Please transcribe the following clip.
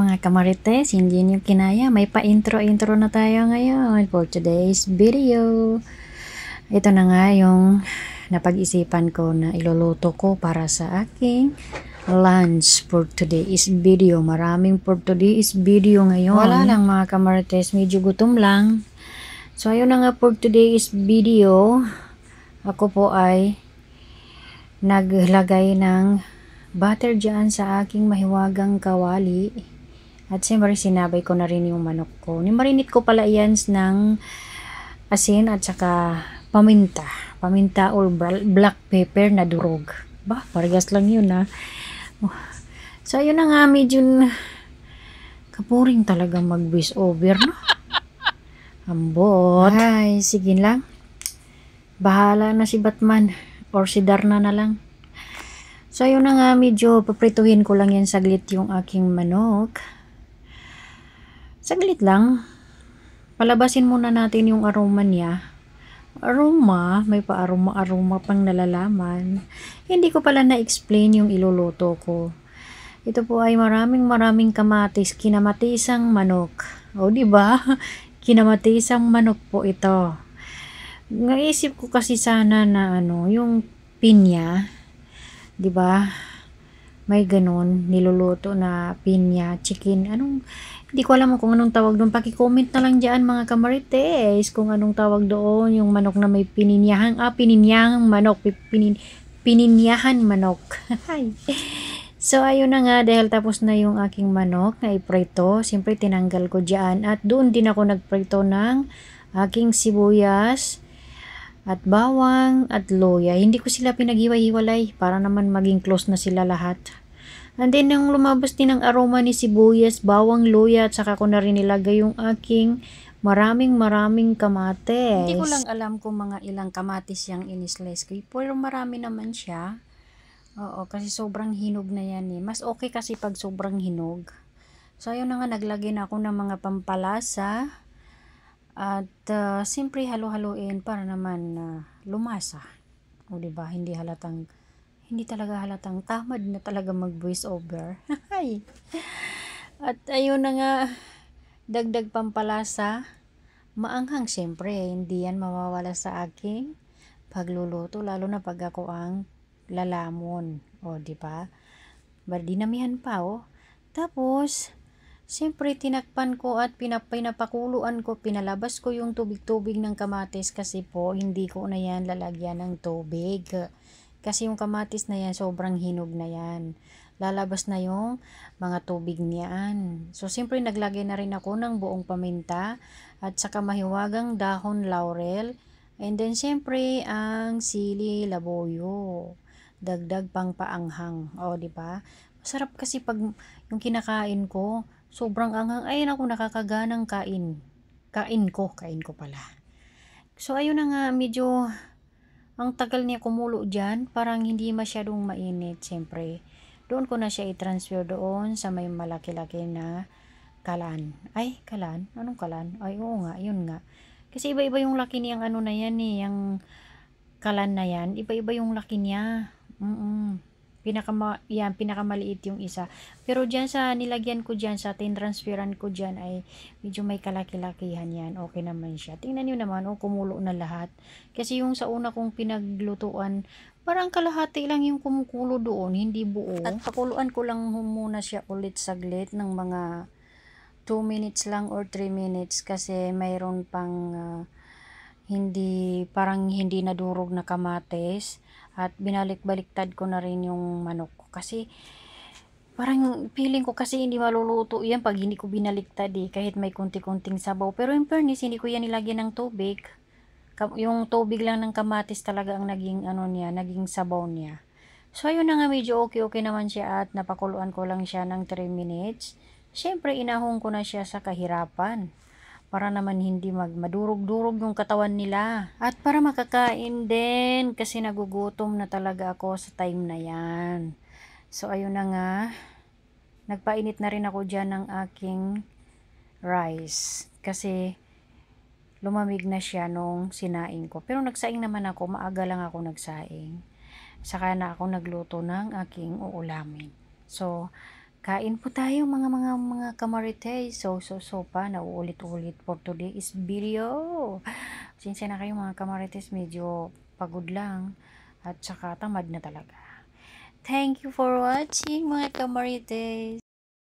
mga kamarites, hindi nyo kinaya, may pa-intro-intro na tayo ngayon for today's video. Ito na nga yung napag-isipan ko na iluluto ko para sa aking lunch for today's video. Maraming for today's video ngayon. Wala lang mga kamarites, medyo gutom lang. So ayun na nga for today's video, ako po ay naglagay ng butter dyan sa aking mahiwagang kawali. At siyempre sinabay ko na rin yung manok ko. Nimarinate ko pala yan ng asin at saka paminta. Paminta or black pepper na durog. Bah, parehas lang yun ha. So ayun na nga, medyo kapuring talaga mag-voice over, no? Ambot. Ay, sige lang. Bahala na si Batman or si Darna na lang. So, yun na nga, medyo paprituhin ko lang yan saglit yung aking manok. Saglit lang. Palabasin muna natin yung aroma niya. Aroma, may pa-aroma pang nalalaman. Hindi ko pala na-explain yung iluluto ko. Ito po ay maraming kamatis, kinamatisang manok. O, di ba? Kinamatisang manok po ito. Naisip ko kasi sana na yung pinya. 'Di ba? May ganun niluluto na pinya, chicken. Hindi ko alam kung anong tawag doon. Paki-comment na lang diyan mga kamarites kung anong tawag doon, yung manok na may pininyahang manok, pininyahan manok. So ayun na nga, dahil tapos na yung aking manok na iprito, siyempre tinanggal ko diyan at doon din ako nagprito ng aking sibuyas at bawang at luya. Hindi ko sila pinaghiwa-hiwalay para naman maging close na sila lahat. And then nang lumabas din ang aroma ni sibuyas, bawang, luya at saka ko na rin nilagay yung aking maraming kamatis. Hindi ko lang alam kung mga ilang kamatis yung inislice ko, pero marami naman siya. Oo, kasi sobrang hinog na yan eh. Mas okay kasi pag sobrang hinog. So ayun na nga, naglagay na ako ng mga pampalasa. At siyempre halo-haloin para naman lumasa. O diba, hindi talaga halatang tamad na talaga mag voice over. At ayun na nga, dagdag pampalasa. Maanghang siyempre, hindi yan mawawala sa aking pagluluto, lalo na pag ako ang lalamon. O diba? Dinamihan pa oh. Tapos siyempre, tinakpan ko at pinapakuluan ko, pinalabas ko yung tubig-tubig ng kamatis kasi po, hindi ko na yan lalagyan ng tubig. Kasi yung kamatis na yan, sobrang hinog na yan. Lalabas na yung mga tubig niyan. So, siyempre, naglagay na rin ako ng buong paminta at saka mahiwagang dahon laurel. And then, siyempre, ang sili labuyo. Dagdag pang paanghang. O, diba? Masarap kasi pag yung kinakain ko, sobrang anghang. Ayun ako, nakakaganang kain. Kain ko pala. So, ayun na nga, medyo ang tagal niya kumulo dyan. Parang hindi masyadong mainit, siyempre. Doon ko na siya i-transfer doon sa may malaki-laki na kalan. Ay, kalan? Anong kalan? Ay, oo nga, yun nga. Kasi iba-iba yung laki niyang na yan eh. Yung kalan na yan, iba-iba yung laki niya. Pinakamaliit yung isa. Pero dyan sa nilagyan ko dyan, sa tinransferan ko dyan ay medyo may kalaki-lakihan yan. Okay naman siya. Tingnan nyo naman, kumulo na lahat. Kasi yung sa una kong pinaglutuan, parang kalahati lang yung kumukulo doon, hindi buo. At pakuluan ko lang muna siya ulit saglit ng mga 2 minutes lang or 3 minutes kasi mayroon pang parang hindi nadurog na kamatis. At binalik-baliktad ko na rin yung manok ko. Kasi parang feeling ko kasi hindi maluluto yan pag hindi ko binaliktad eh. Kahit may kunti-kunting sabaw. Pero in fairness, hindi ko yan nilagyan ng tubig. Yung tubig lang ng kamatis talaga ang naging naging sabaw niya. So ayun na nga, medyo okay naman siya at napakuluan ko lang siya ng 3 minutes. Siyempre inahong ko na siya sa kahirapan. Para naman hindi madurog-durog yung katawan nila. At para makakain din kasi nagugutom na talaga ako sa time na yan. So ayun na nga, nagpainit na rin ako dyan ng aking rice. Kasi lumamig na siya nung sinaing ko. Pero nagsaing naman ako, maaga lang ako nagsaing. Saka na ako nagluto ng aking uulamin. So, Kain po tayo mga kamarites. So pa, nauulit-ulit for today's video. Pasensya na kayo mga kamarites, medyo pagod lang at saka tamad na talaga. Thank you for watching mga kamarites.